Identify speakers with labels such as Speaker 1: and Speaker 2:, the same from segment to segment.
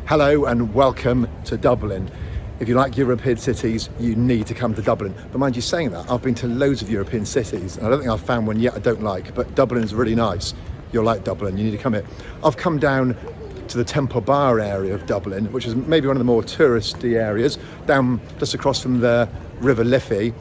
Speaker 1: Hello and welcome to Dublin. If you like European cities, you need to come to Dublin. But mind you saying that, I've been to loads of European cities and I don't think I've found one yet I don't like, but Dublin is really nice. You'll like Dublin, you need to come here. I've come down to the Temple Bar area of Dublin, which is maybe one of the more touristy areas, down just across from the River Liffey,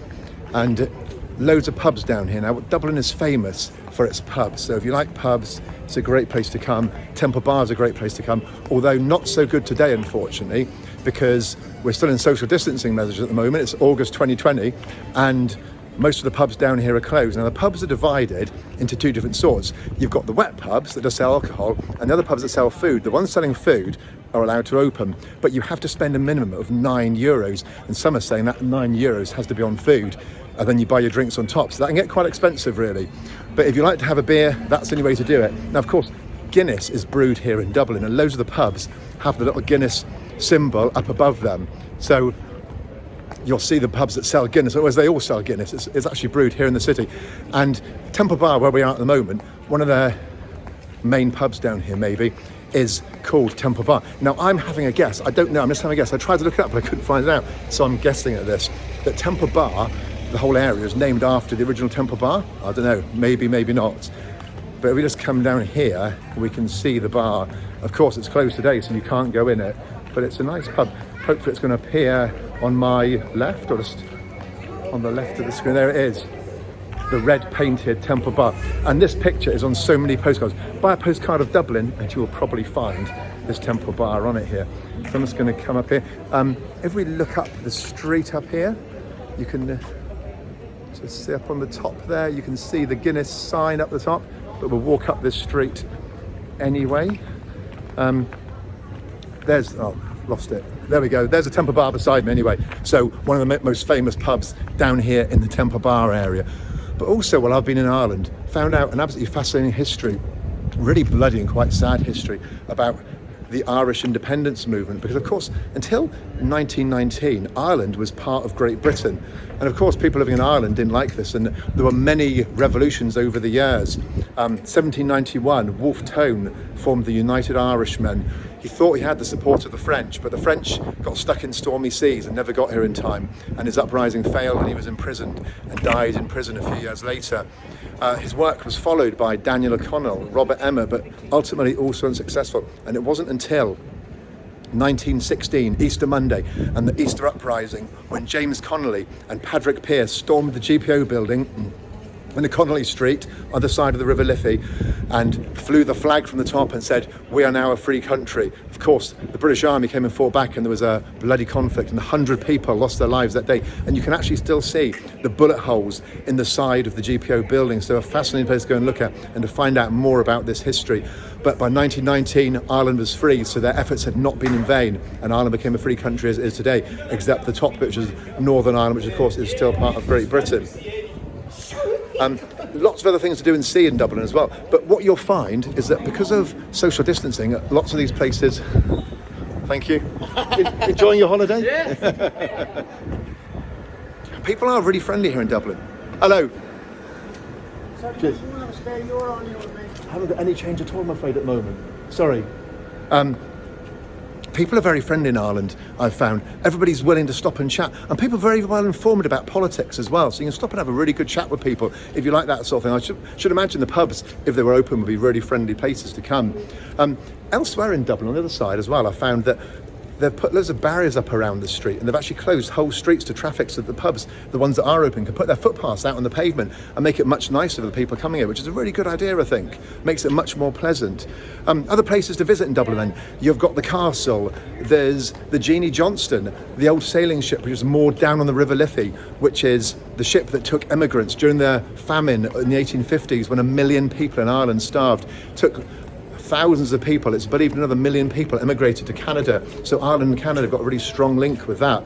Speaker 1: and loads of pubs down here. Now, Dublin is famous for its pubs, so if you like pubs, it's a great place to come. Temple Bar is a great place to come, although not so good today, unfortunately, because we're still in social distancing measures at the moment. It's August 2020, and most of the pubs down here are closed. Now, the pubs are divided into two different sorts. You've got the wet pubs that just sell alcohol, and the other pubs that sell food. The ones selling food are allowed to open, but you have to spend a minimum of €9, and some are saying that €9 has to be on food, and then you buy your drinks on top, so that can get quite expensive really. But if you like to have a beer, that's the only way to do it. Now, of course, Guinness is brewed here in Dublin, and loads of the pubs have the little Guinness symbol up above them, so you'll see the pubs that sell Guinness, otherwise they all sell Guinness. It's actually brewed here in the city. And Temple Bar, where we are at the moment, one of the main pubs down here maybe, is called Temple Bar. Now, I'm having a guess. I don't know, I'm just having a guess. I tried to look it up, but I couldn't find it out. So I'm guessing at this, that Temple Bar, the whole area, is named after the original Temple Bar. I don't know, maybe not. But if we just come down here, we can see the bar. Of course, it's closed today, so you can't go in it, but it's a nice pub. Hopefully it's going to appear on my left, or just on the left of the screen. There it is, the red painted Temple Bar. And this picture is on so many postcards. Buy a postcard of Dublin and you will probably find this Temple Bar on it here. So I'm just going to come up here. If we look up the street up here, you can just see up on the top there, you can see the Guinness sign up the top, but we'll walk up this street anyway. Lost it. There we go. There's a Temple Bar beside me anyway. So one of the most famous pubs down here in the Temple Bar area. But also, while I've been in Ireland, found out an absolutely fascinating history, really bloody and quite sad history about the Irish independence movement, because of course until 1919 Ireland was part of Great Britain, and of course people living in Ireland didn't like this, and there were many revolutions over the years. 1791, Wolfe Tone formed the United Irishmen. He thought he had the support of the French, but the French got stuck in stormy seas and never got here in time, and his uprising failed and he was imprisoned and died in prison a few years later. His work was followed by Daniel O'Connell, Robert Emmet, but ultimately also unsuccessful. And it wasn't until 1916, Easter Monday, and the Easter Uprising, when James Connolly and Padraig Pearse stormed the GPO building in the Connolly Street, other side of the River Liffey, and flew the flag from the top and said, "We are now a free country." Of course, the British Army came and fought back, and there was a bloody conflict, and 100 people lost their lives that day. And you can actually still see the bullet holes in the side of the GPO building. So a fascinating place to go and look at and to find out more about this history. But by 1919, Ireland was free, so their efforts had not been in vain, and Ireland became a free country as it is today, except the top bit, which is Northern Ireland, which of course is still part of Great Britain. Lots of other things to do and see in Dublin as well. But what you'll find is that because of social distancing, lots of these places... Thank you. Enjoying your holiday? Yeah. People are really friendly here in Dublin. Hello.
Speaker 2: Sorry, do you want to have a spare euro on you with me?
Speaker 1: I haven't got any change at all, I'm afraid, at the moment. Sorry. People are very friendly in Ireland, I've found. Everybody's willing to stop and chat. And people are very well informed about politics as well. So you can stop and have a really good chat with people if you like that sort of thing. I should imagine the pubs, if they were open, would be really friendly places to come. Elsewhere in Dublin, on the other side as well, I found that they've put loads of barriers up around the street, and they've actually closed whole streets to traffic so that the pubs, the ones that are open, can put their footpaths out on the pavement and make it much nicer for the people coming here, which is a really good idea, I think. Makes it much more pleasant. Other places to visit in Dublin then, you've got the castle, there's the Jeanie Johnston, the old sailing ship which is moored down on the River Liffey, which is the ship that took immigrants during the famine in the 1850s when 1 million people in Ireland starved. Took thousands of people, it's believed another 1 million people immigrated to Canada. So Ireland and Canada have got a really strong link with that.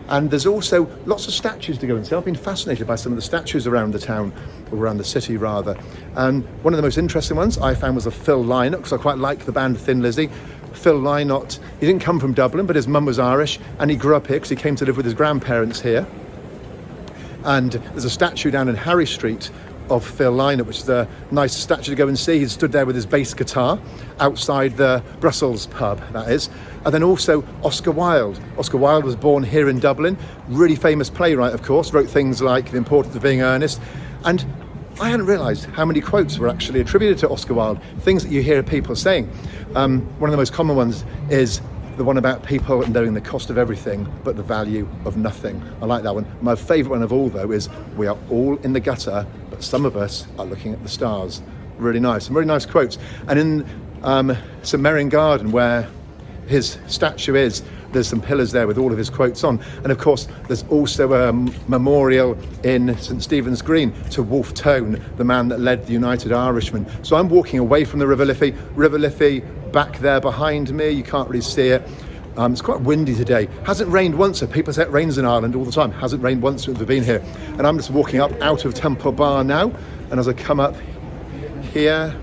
Speaker 1: And there's also lots of statues to go and see. I've been fascinated by some of the statues around the town, or around the city rather. And one of the most interesting ones I found was a Phil Lynott, because I quite like the band Thin Lizzy. Phil Lynott, he didn't come from Dublin, but his mum was Irish, and he grew up here because he came to live with his grandparents here. And there's a statue down in Harry Street of Phil Lynott, which is a nice statue to go and see. He stood there with his bass guitar outside the Brussels pub, that is. And then also Oscar Wilde. Oscar Wilde was born here in Dublin, really famous playwright, of course, wrote things like The Importance of Being Earnest. And I hadn't realised how many quotes were actually attributed to Oscar Wilde, things that you hear people saying. One of the most common ones is the one about people knowing the cost of everything but the value of nothing. I like that one. My favourite one of all, though, is we are all in the gutter, but some of us are looking at the stars. Really nice, some really nice quotes. And in St Merrion Garden, where his statue is, there's some pillars there with all of his quotes on. And of course, there's also a memorial in St Stephen's Green to Wolfe Tone, the man that led the United Irishmen. So I'm walking away from the River Liffey back there behind me. You can't really see it. It's quite windy today. Hasn't rained once. So people say it rains in Ireland all the time. Hasn't rained once since we've been here. And I'm just walking up out of Temple Bar now. And as I come up here,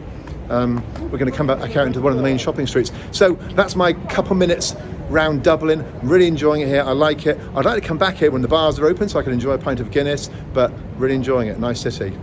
Speaker 1: we're going to come back out into one of the main shopping streets. So that's my couple minutes round Dublin. Really enjoying it here. I like it. I'd like to come back here when the bars are open so I can enjoy a pint of Guinness, but really enjoying it. Nice city.